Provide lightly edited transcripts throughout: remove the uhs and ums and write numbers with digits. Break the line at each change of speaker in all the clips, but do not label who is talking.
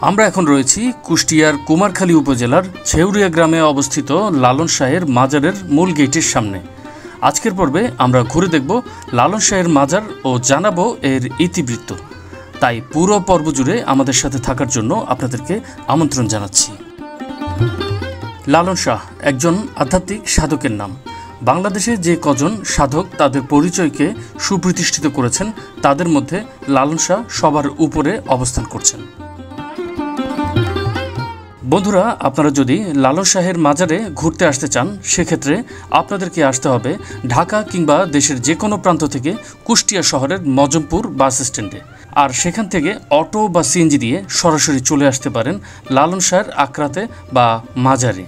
আমরা এখন রয়েছি কুষ্টিয়ার কুমারখালী উপজেলার ছেউরিয়া গ্রামে অবস্থিত লালন শাহের মাজারের মূল গেটের সামনে। আজকের পর্বে আমরা ঘুরে দেখব লালন শাহের মাজার ও জানাবো এর ইতিবৃত্ত। তাই পুরো পর্ব জুড়ে আমাদের সাথে থাকার জন্য আপনাদেরকে আমন্ত্রণ জানাচ্ছি। লালন শাহ একজন আধ্যাত্মিক সাধকের নাম। বাংলাদেশে যে কজন সাধক তাদের পরিচয়কে সুপ্রতিষ্ঠিত করেছেন তাদের মধ্যে লালন শাহ সবার উপরে অবস্থান করছেন। বন্ধুরা, আপনারা যদি লালন শাহের মাজারে ঘুরতে আসতে চান সেক্ষেত্রে আপনাদেরকে আসতে হবে ঢাকা কিংবা দেশের যে কোনো প্রান্ত থেকে কুষ্টিয়া শহরের মজমপুর বাস স্ট্যান্ডে। আর সেখান থেকে অটো বা সিএনজি দিয়ে সরাসরি চলে আসতে পারেন লালন শাহের আকড়াতে বা মাজারে।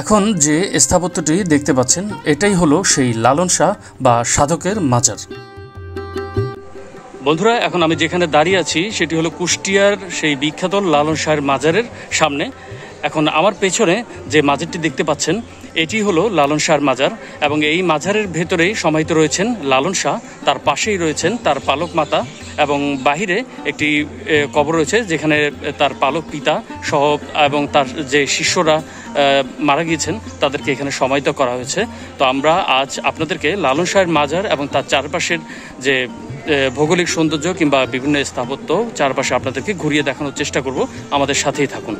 এখন যে স্থাপত্যটি দেখতে পাচ্ছেন এটাই হলো সেই লালন শাহ বা সাধকের মাজার। বন্ধুরা, এখন আমি যেখানে দাঁড়িয়ে আছি সেটি হলো কুষ্টিয়ার সেই বিখ্যাত লালন শাহের মাজারের সামনে। এখন আমার পেছনে যে মাজারটি দেখতে পাচ্ছেন এটি হলো লালন শাহের মাজার, এবং এই মাজারের ভেতরেই সমাহিত রয়েছেন লালন শাহ। তার পাশেই রয়েছেন তার পালক মাতা, এবং বাহিরে একটি কবর রয়েছে যেখানে তার পালক পিতা সহ এবং তার যে শিষ্যরা মারা গিয়েছেন তাদেরকে এখানে সমাহিত করা হয়েছে। তো আমরা আজ আপনাদেরকে লালন শাহের মাজার এবং তার চারপাশের যে ভৌগোলিক সৌন্দর্য কিংবা বিভিন্ন স্থাপত্য চারপাশে আপনাদেরকে ঘুরিয়ে দেখানোর চেষ্টা করব। আমাদের সাথেই থাকুন।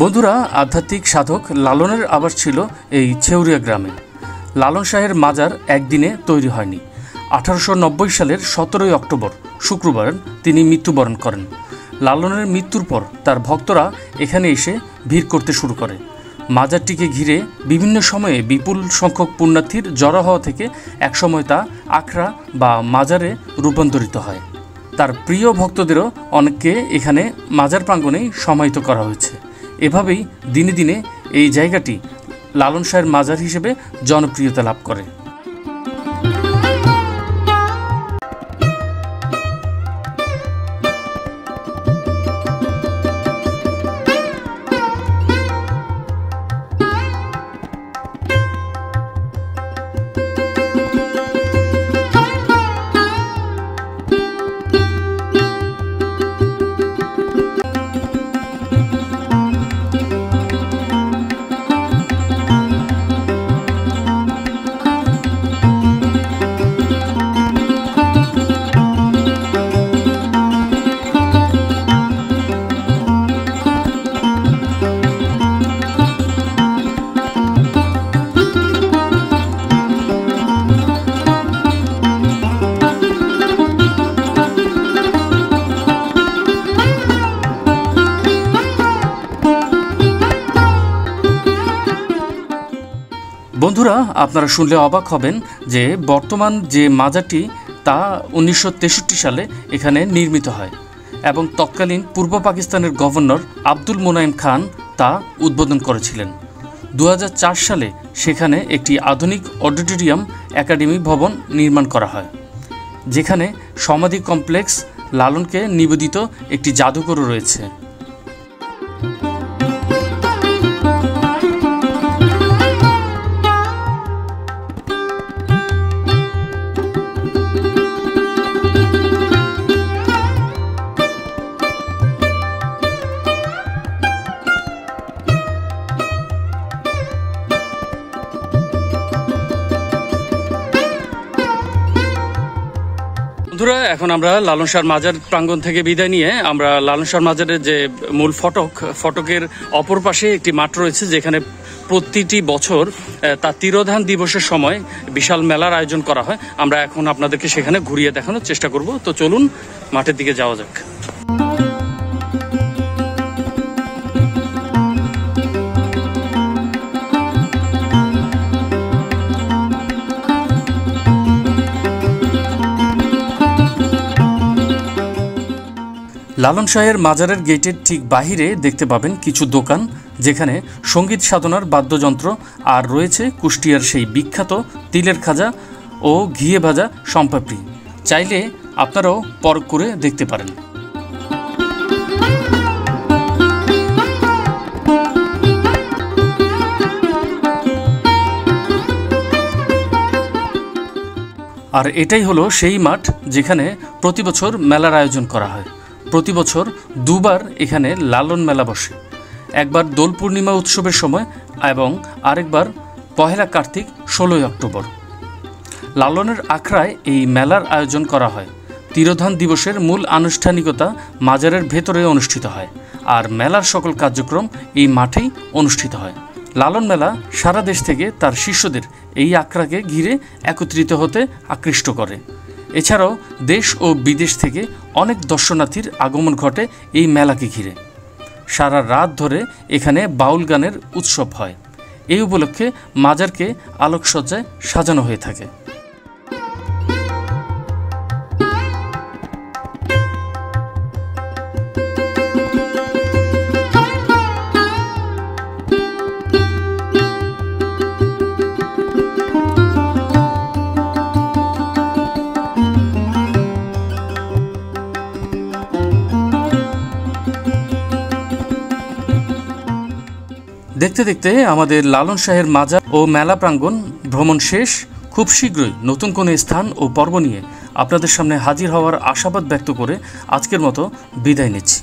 বন্ধুরা, আধ্যাত্মিক সাধক লালনের আবাস ছিল এই ছেউরিয়া গ্রামে। লালন শাহের মাজার একদিনে তৈরি হয়নি। 1890 সালের 17 অক্টোবর শুক্রবার তিনি মৃত্যুবরণ করেন। লালনের মৃত্যুর পর তার ভক্তরা এখানে এসে ভিড় করতে শুরু করে। মাজারটিকে ঘিরে বিভিন্ন সময়ে বিপুল সংখ্যক পুণ্যার্থীর জড়ো হওয়া থেকে একসময় তা আখড়া বা মাজারে রূপান্তরিত হয়। তার প্রিয় ভক্তদেরও অনেককে এখানে মাজার প্রাঙ্গণেই সমাহিত করা হয়েছে। এভাবেই দিনে দিনে এই জায়গাটি লালন শাহের মাজার হিসেবে জনপ্রিয়তা লাভ করে। বন্ধুরা, আপনারা শুনলে অবাক হবেন যে বর্তমান যে মাজারটি তা 1963 সালে এখানে নির্মিত হয়, এবং তৎকালীন পূর্ব পাকিস্তানের গভর্নর আব্দুল মোনায়েম খান তা উদ্বোধন করেছিলেন। 2004 সালে সেখানে একটি আধুনিক অডিটোরিয়াম একাডেমি ভবন নির্মাণ করা হয়, যেখানে সমাধি কমপ্লেক্স, লালনকে নিবেদিত একটি জাদুঘরও রয়েছে। বন্ধুরা, এখন আমরা লালন শাহের মাজার প্রাঙ্গণ থেকে বিদায় নিয়ে আমরা লালন শাহের মাজারের যে মূল ফটকের অপর পাশে একটি মাঠ রয়েছে, যেখানে প্রতিটি বছর তার তিরোধান দিবসের সময় বিশাল মেলার আয়োজন করা হয়। আমরা এখন আপনাদেরকে সেখানে ঘুরিয়ে দেখানোর চেষ্টা করব। তো চলুন মাঠের দিকে যাওয়া যাক। লালন শাহের মাজারের গেটের ঠিক বাহিরে দেখতে পাবেন কিছু দোকান, যেখানে সঙ্গীত সাধনার বাদ্যযন্ত্র আর রয়েছে কুষ্টিয়ার সেই বিখ্যাত তিলের খাজা ও ঘিয়ে ভাজা সম্পাপড়ি। চাইলে আপনারাও পরখ করে দেখতে পারেন। আর এটাই হলো সেই মাঠ যেখানে প্রতি বছর মেলার আয়োজন করা হয়। প্রতি বছর দুবার এখানে লালন মেলা বসে, একবার দোল পূর্ণিমা উৎসবের সময় এবং আরেকবার পহেলা কার্তিক 16ই অক্টোবর। লালনের আখড়ায় এই মেলার আয়োজন করা হয়। তিরোধান দিবসের মূল আনুষ্ঠানিকতা মাজারের ভেতরে অনুষ্ঠিত হয়, আর মেলার সকল কার্যক্রম এই মাঠেই অনুষ্ঠিত হয়। লালন মেলা সারা দেশ থেকে তার শিষ্যদের এই আখড়াকে ঘিরে একত্রিত হতে আকৃষ্ট করে। এছাড়াও দেশ ও বিদেশ থেকে অনেক দর্শনার্থীর আগমন ঘটে এই মেলাকে ঘিরে। সারা রাত ধরে এখানে বাউল গানের উৎসব হয়। এই উপলক্ষে মাজারকে আলোকসজ্জায় সাজানো হয়ে থাকে। দেখতে দেখতে আমাদের লালন শাহের মাজার ও মেলা প্রাঙ্গণ ভ্রমণ শেষ। খুব শীঘ্রই নতুন কোনো স্থান ও পর্ব নিয়ে আপনাদের সামনে হাজির হওয়ার আশাবাদ ব্যক্ত করে আজকের মতো বিদায় নিচ্ছি।